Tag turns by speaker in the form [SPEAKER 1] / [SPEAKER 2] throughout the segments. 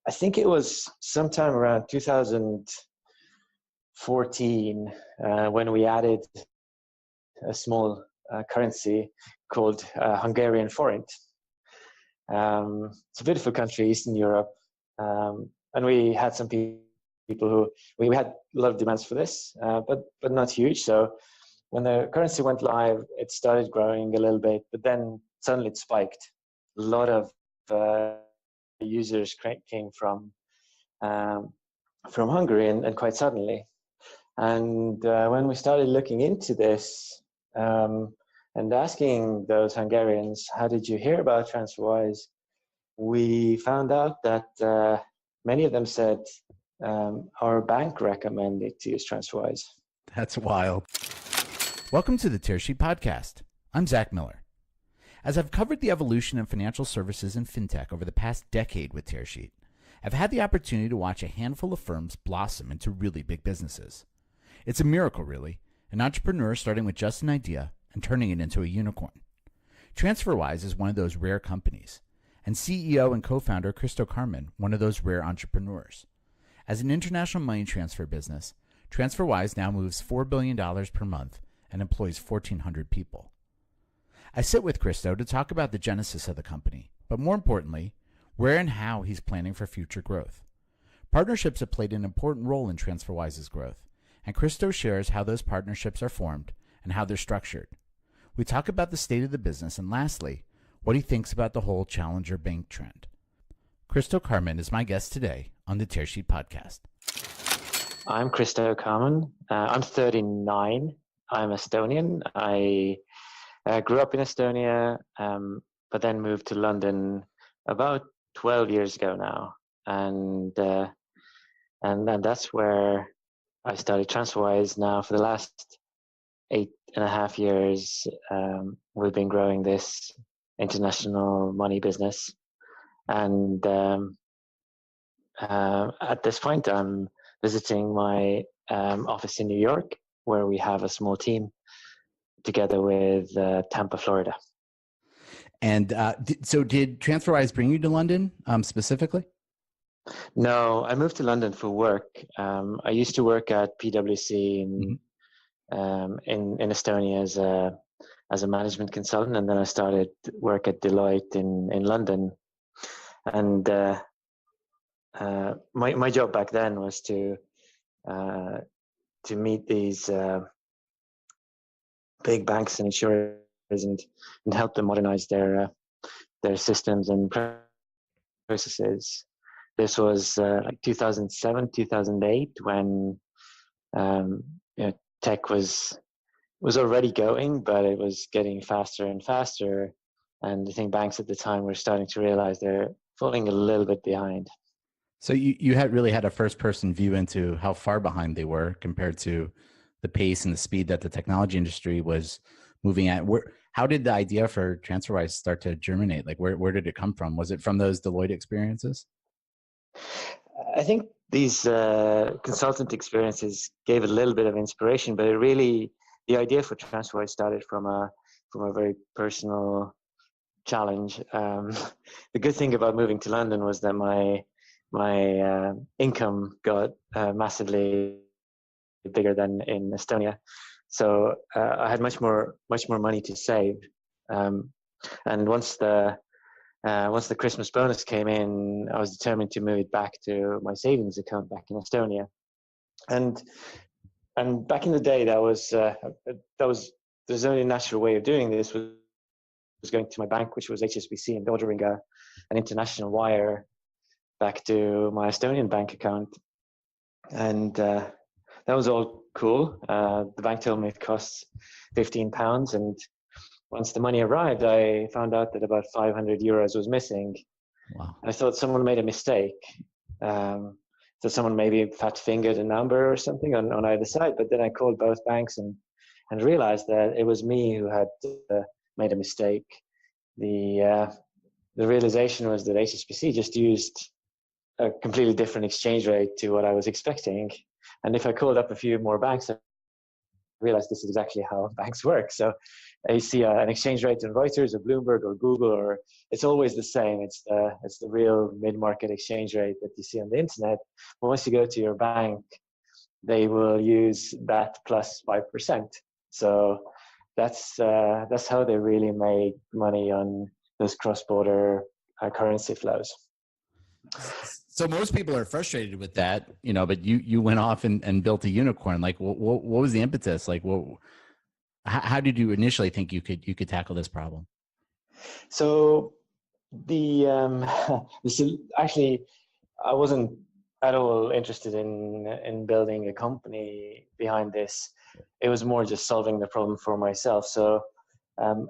[SPEAKER 1] I think it was sometime around 2014 when we added a small currency called Hungarian forint. It's a beautiful country, Eastern Europe, and we had some people who we had a lot of demands for this, but not huge. So when the currency went live, it started growing a little bit, but then suddenly it spiked. A lot of users came from Hungary, and quite suddenly. And when we started looking into this and asking those Hungarians, how did you hear about TransferWise? We found out that many of them said our bank recommended to use TransferWise.
[SPEAKER 2] That's wild. Welcome to the Tearsheet podcast. I'm Zack Miller. As I've covered the evolution of financial services and fintech over the past decade with Tearsheet, I've had the opportunity to watch a handful of firms blossom into really big businesses. It's a miracle, really, an entrepreneur starting with just an idea and turning it into a unicorn. TransferWise is one of those rare companies, and CEO and co-founder Kristo Kaarmann, one of those rare entrepreneurs. As an international money transfer business, TransferWise now moves $4 billion per month and employs 1,400 people. I sit with Kristo to talk about the genesis of the company, but more importantly, where and how he's planning for future growth. Partnerships have played an important role in TransferWise's growth, and Kristo shares how those partnerships are formed and how they're structured. We talk about the state of the business and lastly, what he thinks about the whole challenger bank trend. Kristo Kaarmann is my guest today on the Tearsheet podcast.
[SPEAKER 1] I'm Kristo Kaarmann. I'm 39. I'm Estonian. I grew up in Estonia, but then moved to London about 12 years ago now. And then that's where I started TransferWise. Now for the last 8.5 years, we've been growing this international money business. And at this point, I'm visiting my office in New York, where we have a small team together with Tampa, Florida.
[SPEAKER 2] And so did TransferWise bring you to London specifically?
[SPEAKER 1] No, I moved to London for work. I used to work at PwC in Estonia as a management consultant, and then I started work at Deloitte in London. And my job back then was to meet these big banks and insurers and help them modernize their systems and processes. This was like 2007, 2008, when tech was already going, but it was getting faster and faster. And I think banks at the time were starting to realize they're falling a little bit behind.
[SPEAKER 2] So you had really had a first-person view into how far behind they were compared to the pace and the speed that the technology industry was moving at. How did the idea for TransferWise start to germinate? Like, where did it come from? Was it from those Deloitte experiences?
[SPEAKER 1] I think these consultant experiences gave a little bit of inspiration, but the idea for TransferWise started from a very personal challenge. The good thing about moving to London was that my income got massively bigger than in Estonia, so I had much more money to save. And once the Christmas bonus came in, I was determined to move it back to my savings account back in Estonia. And back in the day, there's only a natural way of doing this was going to my bank, which was HSBC, and ordering an international wire back to my Estonian bank account. And that was all cool. The bank told me it costs £15, and once the money arrived, I found out that about 500 euros was missing.
[SPEAKER 2] Wow.
[SPEAKER 1] I thought someone made a mistake. So someone maybe fat-fingered a number or something on either side. But then I called both banks and realized that it was me who had made a mistake. The realization was that HSBC just used a completely different exchange rate to what I was expecting. And if I called up a few more banks, realized this is exactly how banks work. So you see an exchange rate in Reuters or Bloomberg or Google, or it's always the same. It's the real mid-market exchange rate that you see on the internet. But once you go to your bank, they will use that plus 5%. So that's how they really make money on those cross-border currency flows.
[SPEAKER 2] So most people are frustrated with that, but you went off and built a unicorn. Like, what was the impetus? Like, how did you initially think you could tackle this problem?
[SPEAKER 1] So actually, I wasn't at all interested in building a company behind this. It was more just solving the problem for myself. So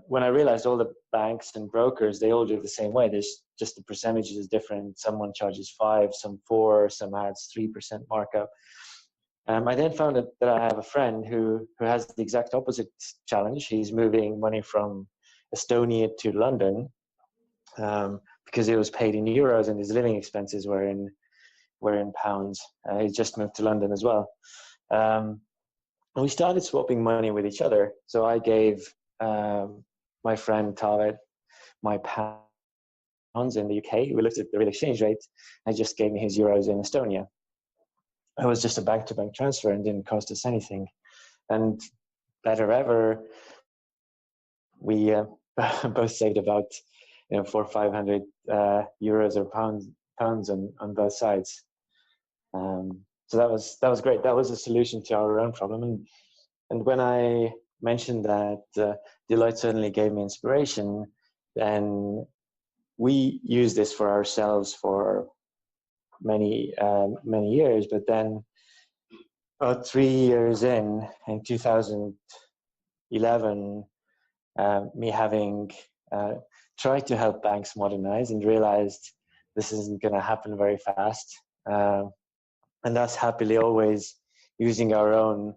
[SPEAKER 1] when I realized all the banks and brokers, they all do it the same way. There's just the percentages is different. Someone charges 5, some 4, some adds 3% markup. I then found that I have a friend who has the exact opposite challenge. He's moving money from Estonia to London because he was paid in euros and his living expenses were in pounds. He just moved to London as well. And we started swapping money with each other. So I gave my friend Tavet my pounds in the UK. We looked at the real exchange rate. And he just gave me his euros in Estonia. It was just a bank-to-bank transfer and didn't cost us anything. And better ever, we both saved about 400 or 500 euros or pounds on both sides. So that was great. That was a solution to our own problem. And when I mentioned that Deloitte certainly gave me inspiration, then we used this for ourselves for many years. But then about 3 years in 2011, me having tried to help banks modernize and realized this isn't going to happen very fast. And thus happily always using our own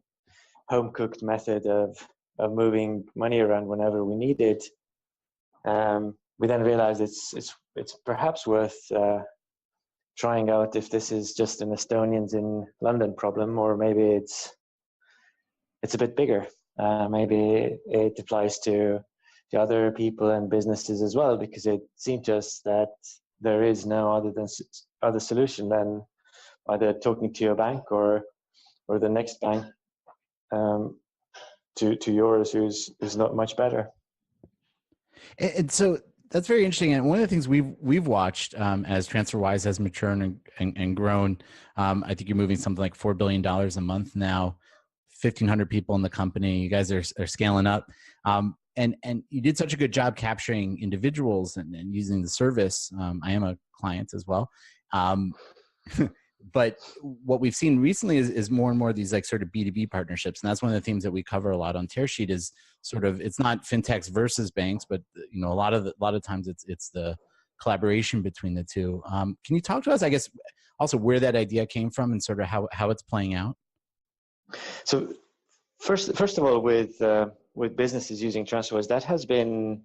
[SPEAKER 1] home-cooked method of moving money around whenever we need it. We then realized it's perhaps worth trying out if this is just an Estonians in London problem, or maybe it's a bit bigger. Maybe it applies to other people and businesses as well, because it seemed to us that there is no other solution than either talking to your bank or the next bank to yours, who's not much better.
[SPEAKER 2] And so that's very interesting. And one of the things we've watched as TransferWise has matured and grown, I think you're moving something like $4 billion a month now, 1,500 people in the company. You guys are scaling up. And you did such a good job capturing individuals and using the service. I am a client as well. But what we've seen recently is more and more of these like sort of B2B partnerships. And that's one of the themes that we cover a lot on Tearsheet is sort of, it's not fintechs versus banks, but a lot of times it's the collaboration between the two. Can you talk to us, I guess, also where that idea came from and sort of how it's playing out?
[SPEAKER 1] So first of all, with businesses using TransferWise, that has been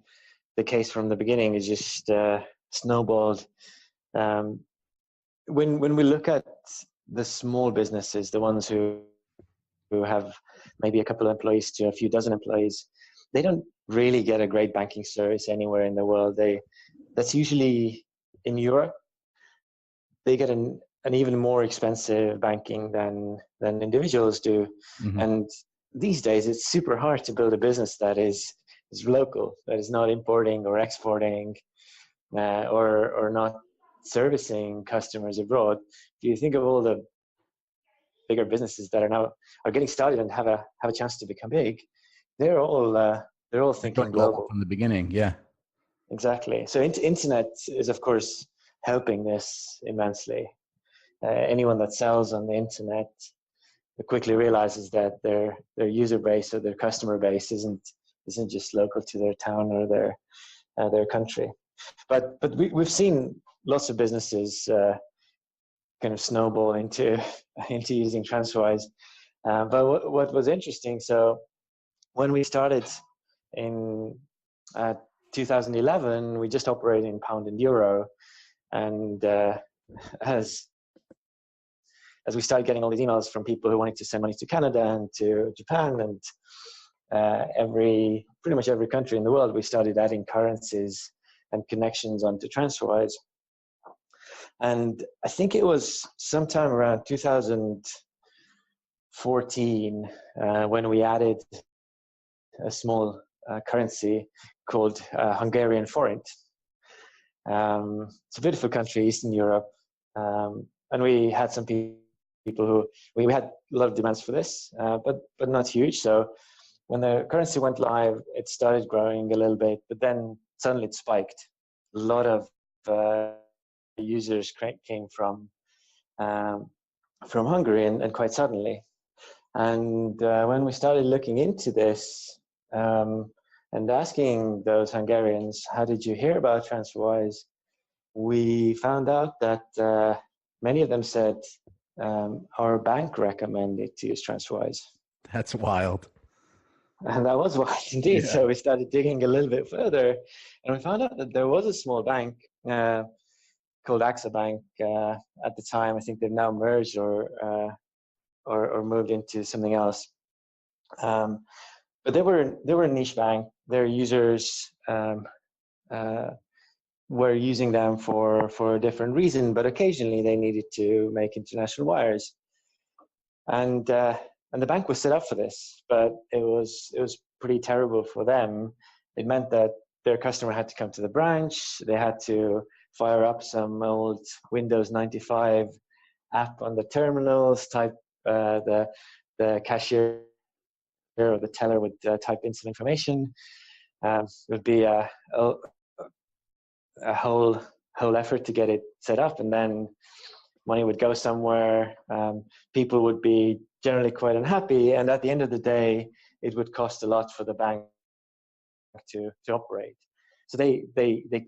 [SPEAKER 1] the case from the beginning. It's just snowballed. When we look at the small businesses, the ones who have maybe a couple of employees to a few dozen employees, they don't really get a great banking service anywhere in the world. That's usually in Europe. They get an even more expensive banking than individuals do. Mm-hmm. And these days, it's super hard to build a business that is local, that is not importing or exporting, or not servicing customers abroad. If you think of all the bigger businesses that are getting started and have a chance to become big, they're all thinking global
[SPEAKER 2] from the beginning. Yeah,
[SPEAKER 1] exactly. So internet is of course helping this immensely. Anyone that sells on the internet quickly realizes that their user base or their customer base isn't just local to their town or their country. But we've seen lots of businesses kind of snowball into using TransferWise. But what was interesting, so when we started in 2011, we just operated in pound and euro, and as as we started getting all these emails from people who wanted to send money to Canada and to Japan and pretty much every country in the world, we started adding currencies and connections onto TransferWise. And I think it was sometime around 2014 when we added a small currency called Hungarian forint. It's a beautiful country, Eastern Europe, and we had some people who we had a lot of demands for this, but not huge. So when the currency went live, it started growing a little bit, but then suddenly it spiked. A lot of users came from Hungary, and quite suddenly. And when we started looking into this and asking those Hungarians, how did you hear about TransferWise? We found out that many of them said our bank recommended to use TransferWise.
[SPEAKER 2] That's wild.
[SPEAKER 1] And that was wild indeed.
[SPEAKER 2] Yeah.
[SPEAKER 1] So we started digging a little bit further, and we found out that there was a small bank called AXA Bank at the time. I think they've now merged or moved into something else. But they were a niche bank. Their users were using them for a different reason, but occasionally they needed to make international wires. And the bank was set up for this, but it was pretty terrible for them. It meant that their customer had to come to the branch. They had to fire up some old Windows 95 app on the terminals, type the cashier or the teller would type in some information. It would be a whole effort to get it set up, and then money would go somewhere. People would be generally quite unhappy, and at the end of the day, it would cost a lot for the bank to operate. So they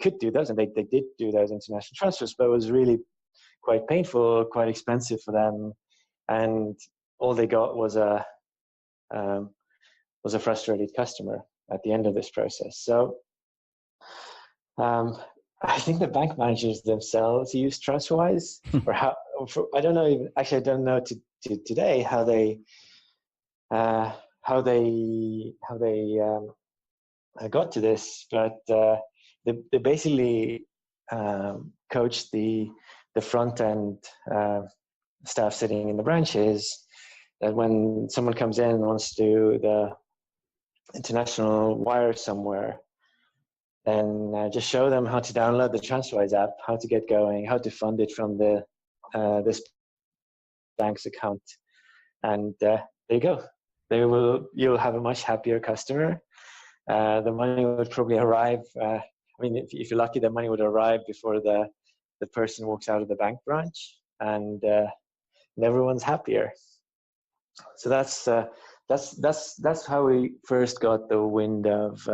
[SPEAKER 1] could do those, and they did do those international transfers, but it was really quite painful, quite expensive for them, and all they got was a frustrated customer at the end of this process. So I think the bank managers themselves use TransferWise, or how? I don't know. Actually, I don't know today how they got to this, but they basically coached the front end staff sitting in the branches that when someone comes in and wants to do the international wire somewhere, then just show them how to download the TransferWise app, how to get going, how to fund it from the this bank's account, and there you go. You'll have a much happier customer. The money would probably arrive. I mean, if you're lucky, the money would arrive before the person walks out of the bank branch, and everyone's happier. So that's how we first got the wind of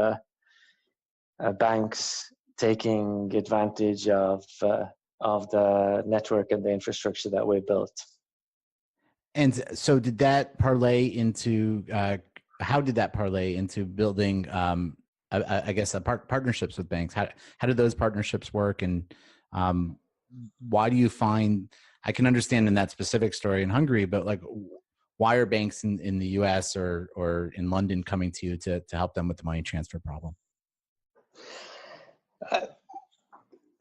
[SPEAKER 1] banks taking advantage of the network and the infrastructure that we built.
[SPEAKER 2] And so did that parlay into how did that parlay into building I guess partnerships with banks? How did those partnerships work, and why do you find, I can understand in that specific story in Hungary, but like why are banks in the US or in London coming to you to help them with the money transfer problem?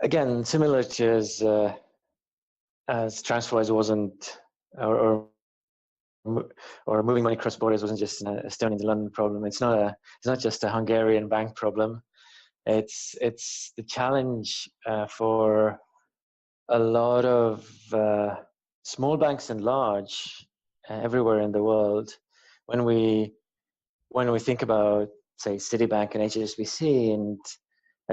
[SPEAKER 1] Again, similar to as TransferWise wasn't, or moving money across borders wasn't just an Estonian to London problem. It's not just a Hungarian bank problem. It's the challenge for a lot of small banks and large everywhere in the world. When we think about, say, Citibank and HSBC and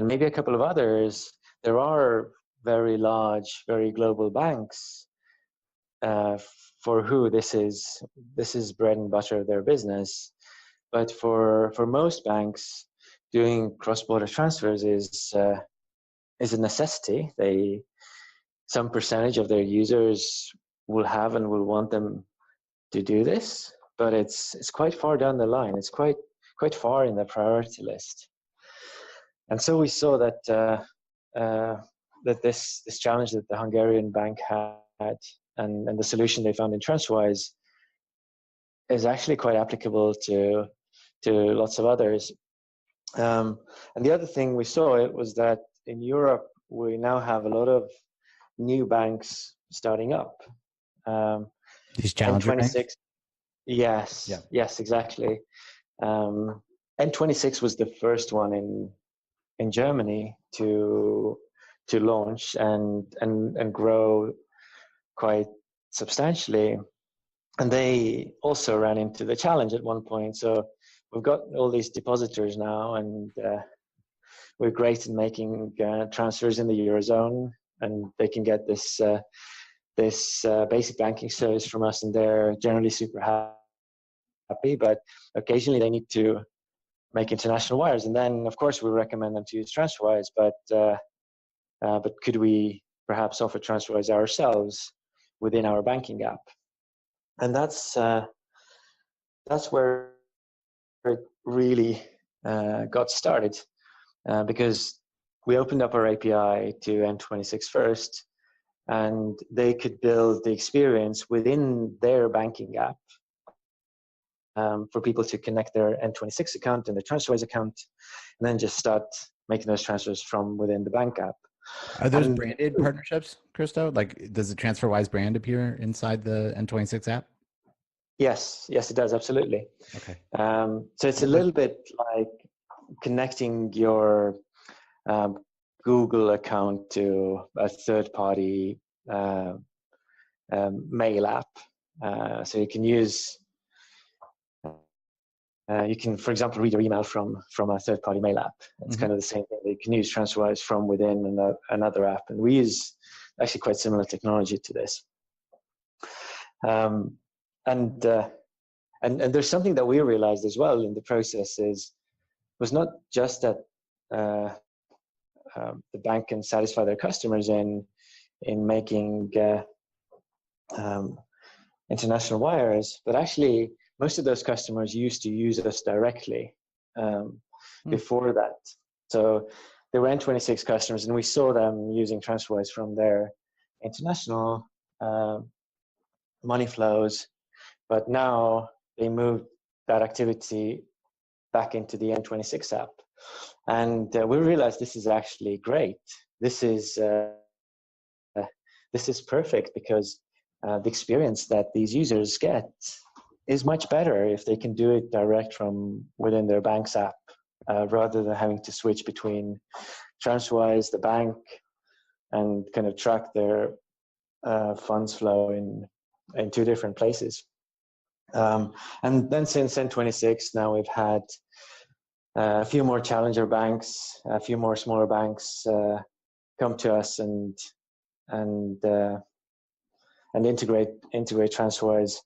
[SPEAKER 1] maybe a couple of others, there are very large, very global banks for who this is bread and butter of their business. But for most banks, doing cross-border transfers is a necessity. Some percentage of their users will have and will want them to do this, but it's quite far down the line. It's quite far in the priority list. And so we saw that that this challenge that the Hungarian bank had and the solution they found in TransferWise is actually quite applicable to lots of others. And the other thing we saw it was that in Europe we now have a lot of new banks starting up.
[SPEAKER 2] These challenger banks?
[SPEAKER 1] N26, yes,
[SPEAKER 2] Yeah.
[SPEAKER 1] yes, exactly. N26 was the first one in Germany to launch and grow quite substantially, and they also ran into the challenge at one point. So we've got all these depositors now, and we're great in making transfers in the Eurozone, and they can get this basic banking service from us, and they're generally super happy. But occasionally they need to make international wires, and then of course we recommend them to use TransferWise. But could we perhaps offer TransferWise ourselves within our banking app? And that's where it really got started, because we opened up our API to N26 first, and they could build the experience within their banking app for people to connect their N26 account and their TransferWise account, and then just start making those transfers from within the bank app.
[SPEAKER 2] Are those branded partnerships, Kristo? Like, does the TransferWise brand appear inside the N26 app?
[SPEAKER 1] Yes, it does, absolutely.
[SPEAKER 2] Okay.
[SPEAKER 1] So it's a little bit like connecting your Google account to a third-party mail app. So you can use, you can, for example, read your email from a third-party mail app. It's kind of the same thing. You can use TransferWise from within another app, and we use actually quite similar technology to this. And there's something that we realized as well in the process was not just that the bank can satisfy their customers in making international wires, but actually most of those customers used to use us directly before that. So they were N26 customers, and we saw them using TransferWise from their international money flows. But now they moved that activity back into the N26 app. And we realized this is actually great. This is perfect, because the experience that these users get is much better if they can do it direct from within their bank's app, rather than having to switch between TransferWise, the bank, and kind of track their funds flow in two different places. And then since N26, now we've had a few more challenger banks, a few more smaller banks come to us and integrate TransferWise.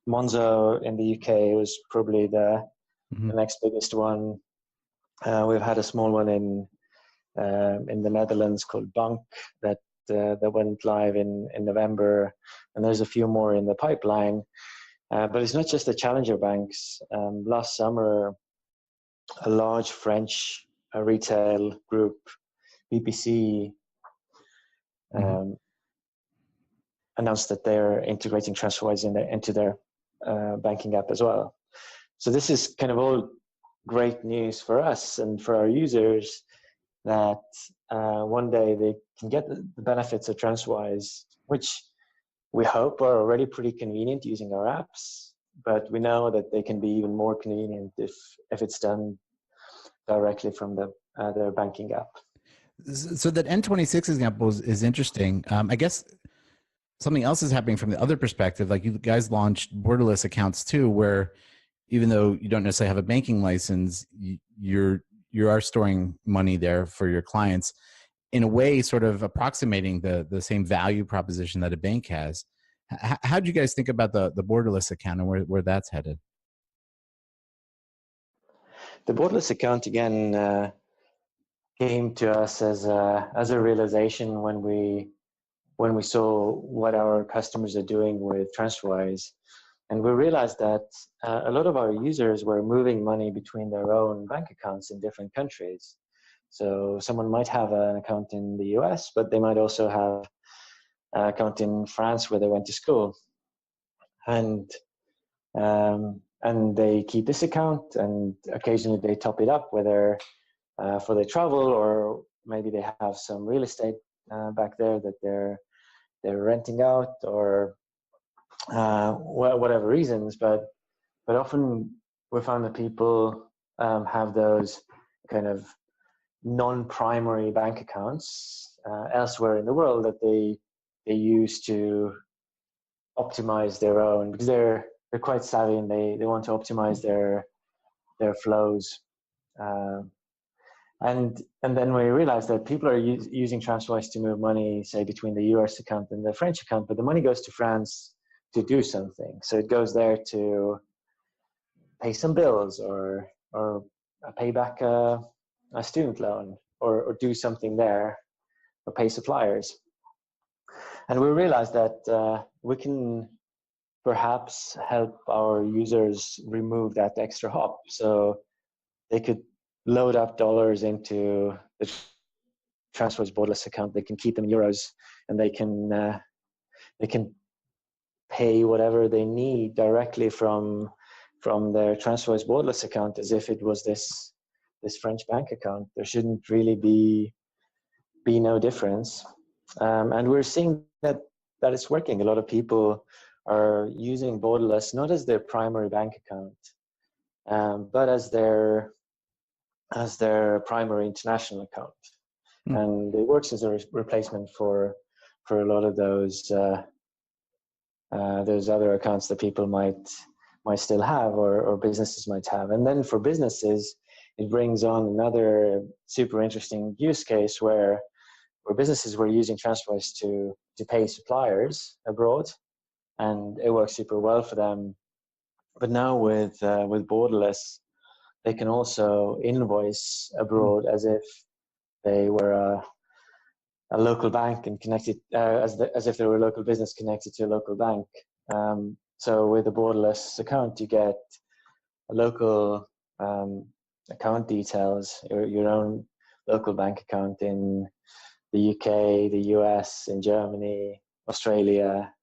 [SPEAKER 1] Monzo in the UK was probably the next biggest one. We've had a small one in the Netherlands called Bank that went live in November, and there's a few more in the pipeline. But it's not just the challenger banks. Last summer, a large French retail group, BPC, announced that they're integrating TransferWise into their banking app as well. So this is kind of all great news for us and for our users, that one day they can get the benefits of TransferWise, which we hope are already pretty convenient using our apps, but we know that they can be even more convenient if it's done directly from their banking app.
[SPEAKER 2] So that N26 example is interesting. I guess something else is happening from the other perspective. Like, you guys launched borderless accounts too, where even though you don't necessarily have a banking license, you are storing money there for your clients, in a way sort of approximating the same value proposition that a bank has. How do you guys think about the borderless account and where that's headed?
[SPEAKER 1] The borderless account, again, came to us as a realization when we saw what our customers are doing with TransferWise. And we realized that a lot of our users were moving money between their own bank accounts in different countries. So someone might have an account in the US, but they might also have account in France where they went to school, and they keep this account, and occasionally they top it up, whether for their travel, or maybe they have some real estate back there that they're renting out, or whatever reasons. But often we found that people have those kind of non-primary bank accounts elsewhere in the world that they use to optimize their own, because they're quite savvy, and they want to optimize their flows. And then we realized that people are using TransferWise to move money, say, between the US account and the French account, but the money goes to France to do something. So it goes there to pay some bills, or pay back a student loan, or do something there, or pay suppliers. And we realized that we can perhaps help our users remove that extra hop. So they could load up dollars into the TransferWise borderless account. They can keep them in euros, and they can pay whatever they need directly from their TransferWise borderless account, as if it was this French bank account. There shouldn't really be no difference. And we're seeing that it's working. A lot of people are using borderless not as their primary bank account, but as their primary international account. And it works as a replacement for a lot of those other accounts that people might still have, or businesses might have. And then for businesses, it brings on another super interesting use case where businesses were using TransferWise to pay suppliers abroad, and it works super well for them. But now with borderless, they can also invoice abroad as if they were a local bank and connected, as if they were a local business connected to a local bank. So with a borderless account, you get a local account details, your own local bank account in the UK, the US, in Germany, Australia,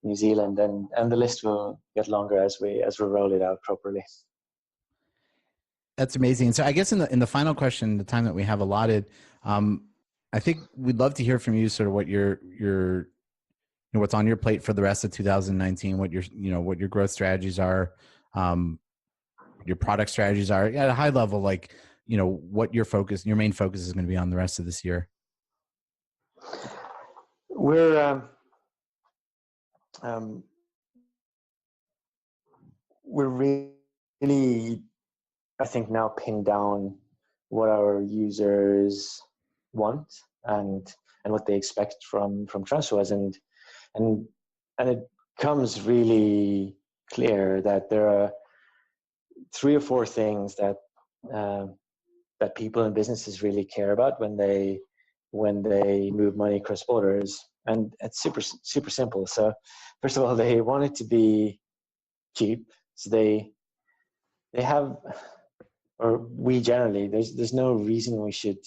[SPEAKER 1] New Zealand, and the list will get longer as we roll it out properly.
[SPEAKER 2] That's amazing. So I guess in the final question, the time that we have allotted, I think we'd love to hear from you, sort of what your what's on your plate for the rest of 2019, what your growth strategies are, your product strategies are at a high level, like, what your main focus is going to be on the rest of this year.
[SPEAKER 1] We're really, I think, now pinned down what our users want and what they expect from TransferWise, and it comes really clear that there are 3 or 4 things that people and businesses really care about when they move money across borders, and it's super simple. So first of all, they want it to be cheap. So they have, or we generally, there's no reason we should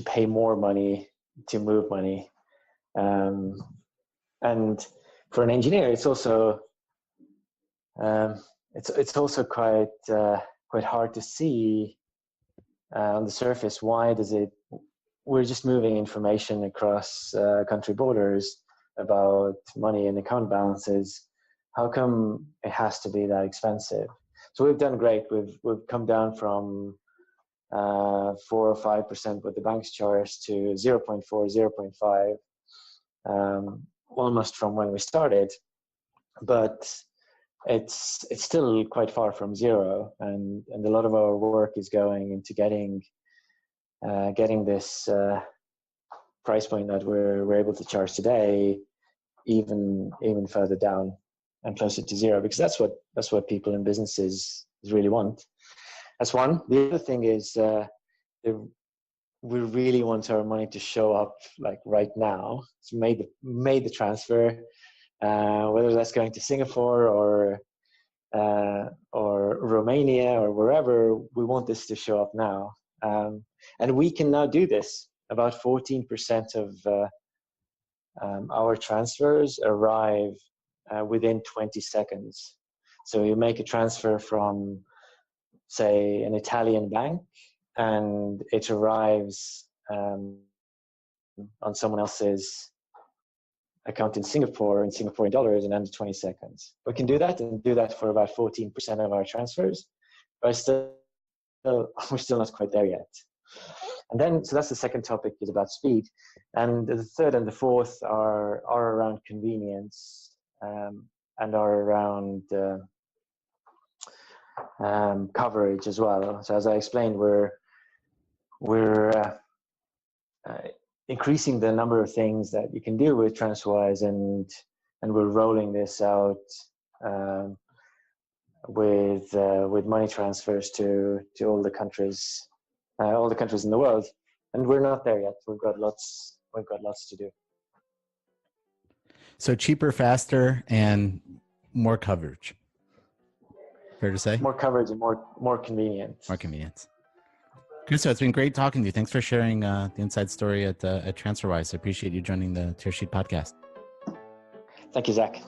[SPEAKER 1] pay more money to move money. And for an engineer, it's also quite hard to see on the surface. Why does it? We're just moving information across country borders about money and account balances. How come it has to be that expensive? So we've done great. We've come down from 4 or 5% what the banks charge to 0.4, 0.5, almost from when we started. But it's still quite far from zero, and a lot of our work is going into getting this price point that we're able to charge today even further down and closer to zero, because that's what people and businesses really want. That's one. The other thing is we really want our money to show up like right now. So made the transfer, whether that's going to Singapore or Romania or wherever. We want this to show up now, and we can now do this. About 14% our transfers arrive within 20 seconds. So you make a transfer from, say, an Italian bank, and it arrives on someone else's account in Singaporean dollars, in under 20 seconds. We can do that, and do that for about 14% of our transfers, but we're still not quite there yet. And then, so that's the second topic, is about speed. And the third and the fourth are around convenience, and are around coverage as well. So as I explained, we're increasing the number of things that you can do with TransferWise, and we're rolling this out with money transfers to all the countries in the world. And we're not there yet. We've got lots to do.
[SPEAKER 2] So cheaper, faster, and more coverage. Fair to say?
[SPEAKER 1] More coverage and more convenience.
[SPEAKER 2] More convenience. Kristo, it's been great talking to you. Thanks for sharing the inside story at TransferWise. I appreciate you joining the Tearsheet podcast.
[SPEAKER 1] Thank you, Zach.